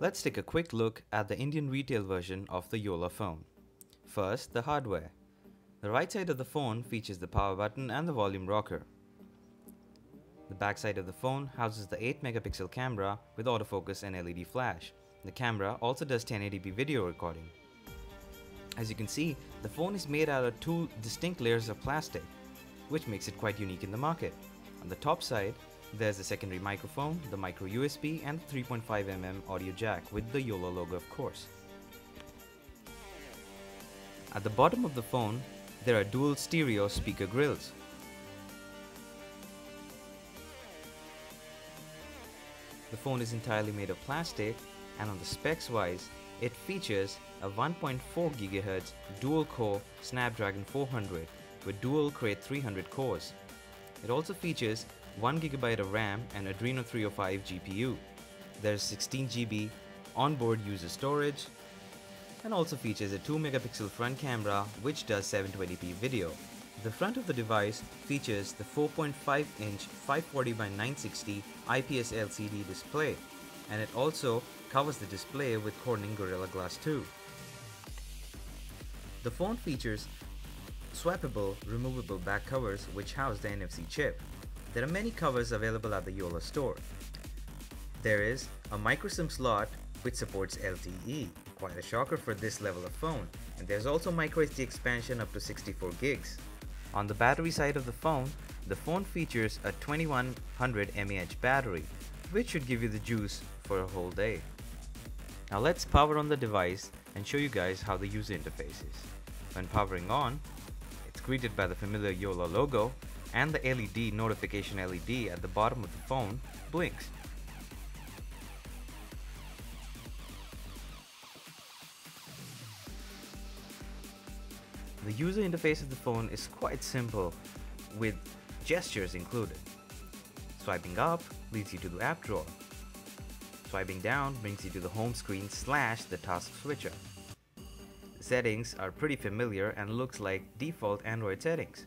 Let's take a quick look at the Indian retail version of the Jolla phone. First, the hardware. The right side of the phone features the power button and the volume rocker. The back side of the phone houses the 8 megapixel camera with autofocus and LED flash. The camera also does 1080p video recording. As you can see, the phone is made out of two distinct layers of plastic, which makes it quite unique in the market. On the top side, there's a secondary microphone, the micro USB, and the 3.5mm audio jack with the Jolla logo, of course. At the bottom of the phone, there are dual stereo speaker grills. The phone is entirely made of plastic, and on the specs wise, it features a 1.4 GHz dual-core Snapdragon 400 with dual Crate 300 cores. It also features 1 GB of RAM and Adreno 305 GPU. There's 16 GB onboard user storage, and also features a 2 megapixel front camera which does 720p video. The front of the device features the 4.5-inch 540 by 960 IPS LCD display, and it also covers the display with Corning Gorilla Glass 2. The phone features swappable, removable back covers which house the NFC chip. There are many covers available at the Jolla store. There is a micro SIM slot which supports LTE, quite a shocker for this level of phone, and there's also micro SD expansion up to 64 gigs. On the battery side of the phone features a 2100 mAh battery, which should give you the juice for a whole day. Now let's power on the device and show you guys how the user interface is. When powering on, it's greeted by the familiar Jolla logo, and the LED notification LED at the bottom of the phone blinks. The user interface of the phone is quite simple, with gestures included. Swiping up leads you to the app drawer. Swiping down brings you to the home screen / the task switcher. The settings are pretty familiar and looks like default Android settings.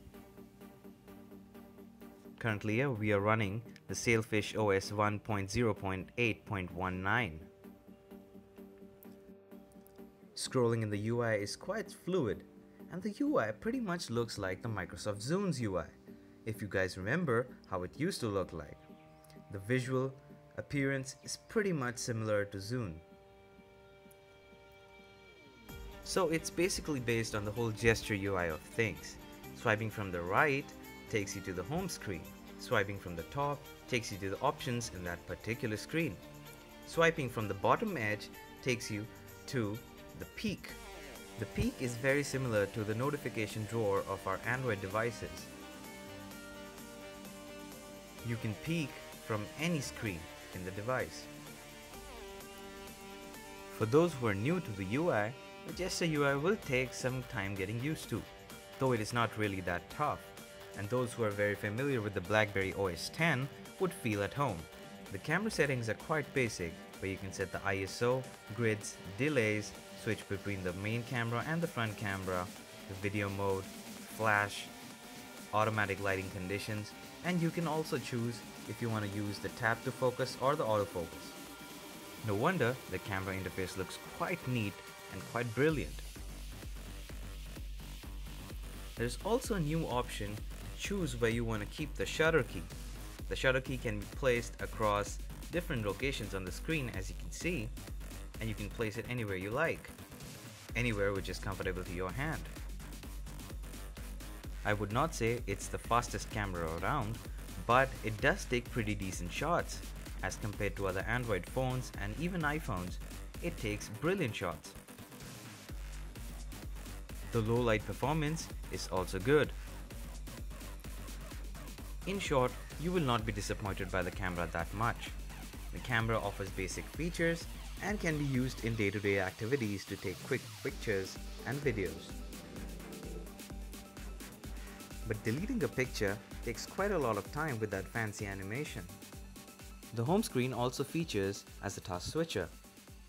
Currently we are running the Sailfish OS 1.0.8.19. Scrolling in the UI is quite fluid, and the UI pretty much looks like the Microsoft Zune's UI, if you guys remember how it used to look like. The visual appearance is pretty much similar to Zune. So it's basically based on the whole gesture UI of things. Swiping from the right takes you to the home screen. Swiping from the top takes you to the options in that particular screen. Swiping from the bottom edge takes you to the peek. The peek is very similar to the notification drawer of our Android devices. You can peek from any screen in the device. For those who are new to the UI, the gesture UI will take some time getting used to, though it is not really that tough, and those who are very familiar with the BlackBerry OS X would feel at home. The camera settings are quite basic, where you can set the ISO, grids, delays, switch between the main camera and the front camera, the video mode, flash, automatic lighting conditions, and you can also choose if you want to use the tap to focus or the autofocus. No wonder the camera interface looks quite neat and quite brilliant. There's also a new option to choose where you want to keep the shutter key. The shutter key can be placed across different locations on the screen, as you can see, and you can place it anywhere you like, anywhere which is comfortable to your hand. I would not say it's the fastest camera around, but it does take pretty decent shots. As compared to other Android phones and even iPhones, it takes brilliant shots. The low light performance is also good. In short, you will not be disappointed by the camera that much. The camera offers basic features and can be used in day-to-day activities to take quick pictures and videos. But deleting a picture takes quite a lot of time with that fancy animation. The home screen also features as a task switcher,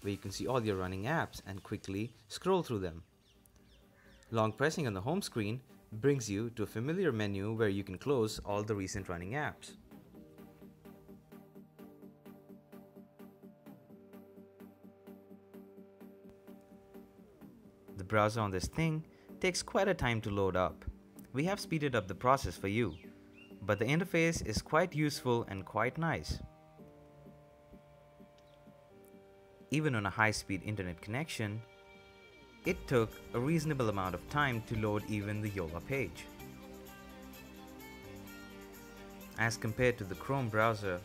where you can see all your running apps and quickly scroll through them. Long pressing on the home screen brings you to a familiar menu where you can close all the recent running apps. The browser on this thing takes quite a time to load up. We have speeded up the process for you, but the interface is quite useful and quite nice. Even on a high-speed internet connection, it took a reasonable amount of time to load even the Jolla page. As compared to the Chrome browser,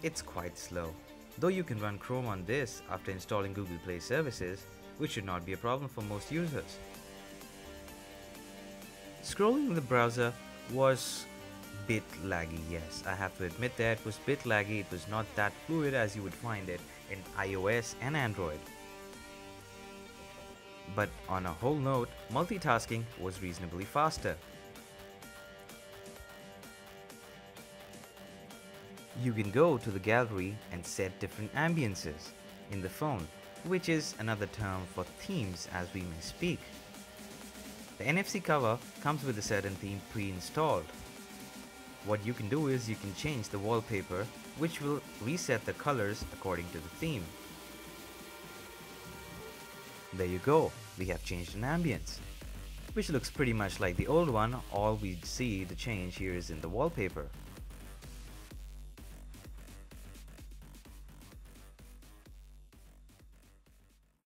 it's quite slow. Though you can run Chrome on this after installing Google Play services, which should not be a problem for most users. Scrolling in the browser was bit laggy, yes. I have to admit that it was bit laggy. It was not that fluid as you would find it in iOS and Android. But on a whole note, multitasking was reasonably faster. You can go to the gallery and set different ambiances in the phone, which is another term for themes as we may speak. The NFC cover comes with a certain theme pre-installed. What you can do is you can change the wallpaper, which will reset the colors according to the theme. There you go, we have changed an ambience, which looks pretty much like the old one. All we see the change here is in the wallpaper.